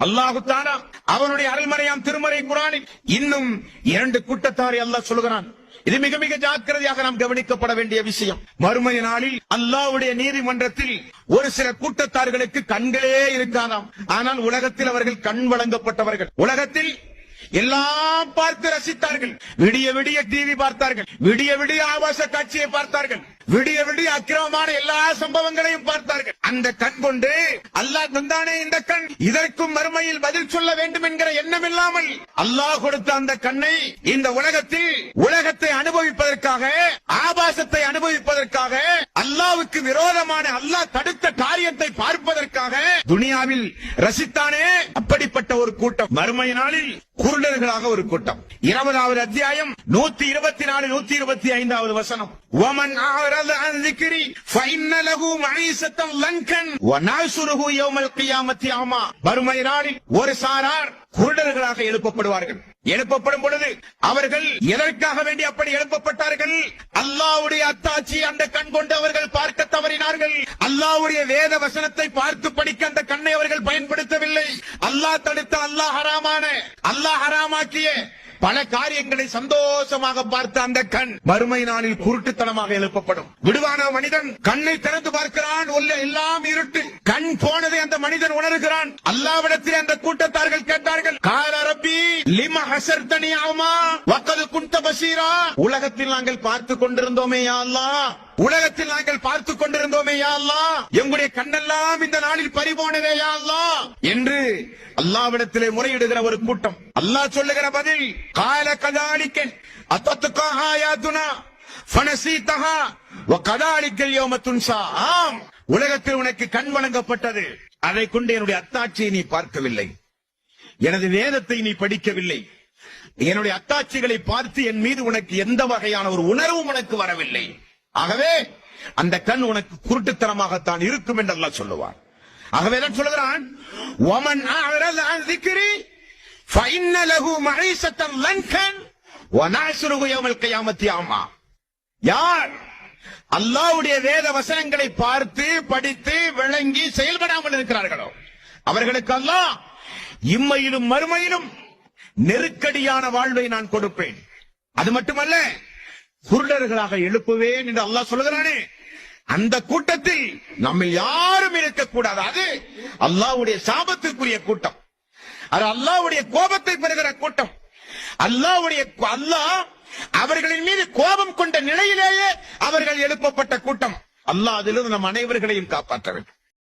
அல்லாஹு தஆலா அவனுடைய அருள்மறையாம் திருமறை குர்ஆனில் இன்னும் 2 கூட்டத்தாரை அல்லாஹ் சொல்கிறான். இது மிக மிக ஜாக்கிரதையாக நாம் கவனிக்கப்பட வேண்டிய விஷயம். மறுமை நாளில் அல்லாஹ்வுடைய நீதிமன்றத்தில் ஒரு சில கூட்டத்தார்களுக்கு கண்களே இருக்காதாம். ஆனால் உலகத்தில் அவர்கள் கண் வழங்கப்பட்டவர்கள். உலகத்தில் எல்லாம் பார்த்து ரசித்தார்கள். விடிய விடிய டிவி பார்த்தார்கள், விடிய விடிய ஆபாச காட்சியை பார்த்தார்கள், விடிய விடிய அக்கிரமமான எல்லா சம்பவங்களையும் பார்த்தார்கள். அந்த கண் கொண்டு அல்லாஹ் தந்தானே இந்த கண், இதற்கும் மறுமையில் பதில் சொல்ல வேண்டும் என்கிற எண்ணம் இல்லாமல் அல்லாஹ் கொடுத்த அந்த கண்ணை இந்த உலகத்தில் உலகத்தை அனுபவிப்பதற்காக, ஆபாசத்தை அனுபவிப்பதற்காக, அல்லாஹ்வுக்கு விரோதமான அல்லாஹ் தடுத்த காரியத்தை பார்ப்பதற்காக துனியாவில் ரசித்தானே, அப்படிப்பட்ட ஒரு கூட்டம் மறுமை நாளில் குருடர்களாக ஒரு கூட்டம். 20வது அத்தியாயம் 124 125வது வசனம். وَمَنْ أَعْرَضَ عَنْ ذِكْرِي فَإِنَّ لَهُ مَعِيشَةً ضَنكًا وَنَحْشُرُهُ يَوْمَ الْقِيَامَةِ أَعْمَى. மறுமை நாளில் ஒரு சாரார் குருடர்களாக எழுப்பப்படுவார்கள். எழுப்பப்படும் பொழுது அவர்கள் எதற்காக வேண்டி அப்படி எழுப்பப்பட்டார்கள்? அல்லாஹ்வுடைய அத்தாட்சி அந்த கண் கொண்டு அவர்கள் பார்க்க தவறினார்கள். அல்லாஹ்வுடைய வேத வசனத்தை பார்த்து படிக்க அந்த கண்ணை அவர்கள் பயன்படுத்தவில்லை. அல்லாஹ் தடுத்த, அல்லாஹ் ஹராமாக்கிய பல காரியங்களை சந்தோஷமாக பார்த்த அந்த கண் மறுமை நாளில் குருட்டுத்தனமாக எழுப்பப்படும். விடுவான மனிதன் கண்ணை திறந்து பார்க்கிறான், எல்லாம் இருட்டு. கண் போனதை அந்த மனிதன் உணர்கிறான். அல்லாஹ்விடத்தில் அந்த கூட்டத்தார்கள் கேட்டார்கள், கால ரப்பி லிம ஹஸர்தனி அமா வகத் குன்த பஸீரா. உலகத்தில் நாங்கள் பார்த்து கொண்டிருந்தோமே யா அல்லாஹ், உலகத்தில் நாங்கள் பார்த்து கொண்டிருந்தோமே யா அல்லாஹ், எங்களுடைய கண்ணெல்லாம் இந்த நாளில் பறிபோனதே யா அல்லாஹ் என்று அல்லாஹ்விடத்திலே முறையிடுகிற ஒரு கூட்டம். அல்லாஹ் சொல்லுகிற பதில், கால கதாலிக்க அத்தத்துகா ஆயாதுனா ஃபனசீதஹா வகதாலிக்கல் யௌம துன்சா. ஆம், உலகத்தில் உனக்கு கண் வழங்கப்பட்டது, அதை கொண்டு என்னுடைய அத்தாட்சியை நீ பார்க்கவில்லை, எனது வேதத்தை நீ படிக்கவில்லை, என்னுடைய அத்தாட்சிகளை பார்த்து என் மீது உனக்கு எந்த வகையான ஒரு உணர்வும் உனக்கு வரவில்லை. ஆகவே அந்த கண் உனக்கு குருட்டுத்தனமாகத்தான் இருக்கும் என்று அல்லாஹ் சொல்லுவார். ஆகவேதான் சொல்கிறான், وَمَنْ أَعْرَضَ عَنْ ذِكْرِي فَإِنَّ لَهُ مَعِيشَةً ضَنكًا وَنَحْشُرُهُ يَوْمَ الْقِيَامَةِ أَعْمَى. யார் அல்லாஹ்வுடைய வேத வசனங்களை பார்த்து படித்து விளங்கி செயல்படாமல் இருக்கிறார்களோ அவர்களுக்கு அல்லாஹ் இம்மையிலும் மறுமையிலும் நெருக்கடியான வாழ்வை நான் கொடுப்பேன். அது மட்டுமல்ல, குருடர்களாக எழுப்புவேன் என்று அல்லாஹ் சொல்கிறானே, அந்த கூட்டத்தில் நம்ம யாரும் இருக்கக்கூடாது. அது அல்லாஹ்வுடைய சாபத்திற்குரிய கூட்டம், அது அல்லாஹ்வுடைய கோபத்தை பெறுகிற கூட்டம். அல்லாஹ் அவர்களின் மீது கோபம் கொண்ட நிலையிலேயே அவர்கள் எழுப்பப்பட்ட கூட்டம். அல்லாஹ் அதிலிருந்து நம் அனைவர்களையும் காப்பாற்ற வேண்டும்.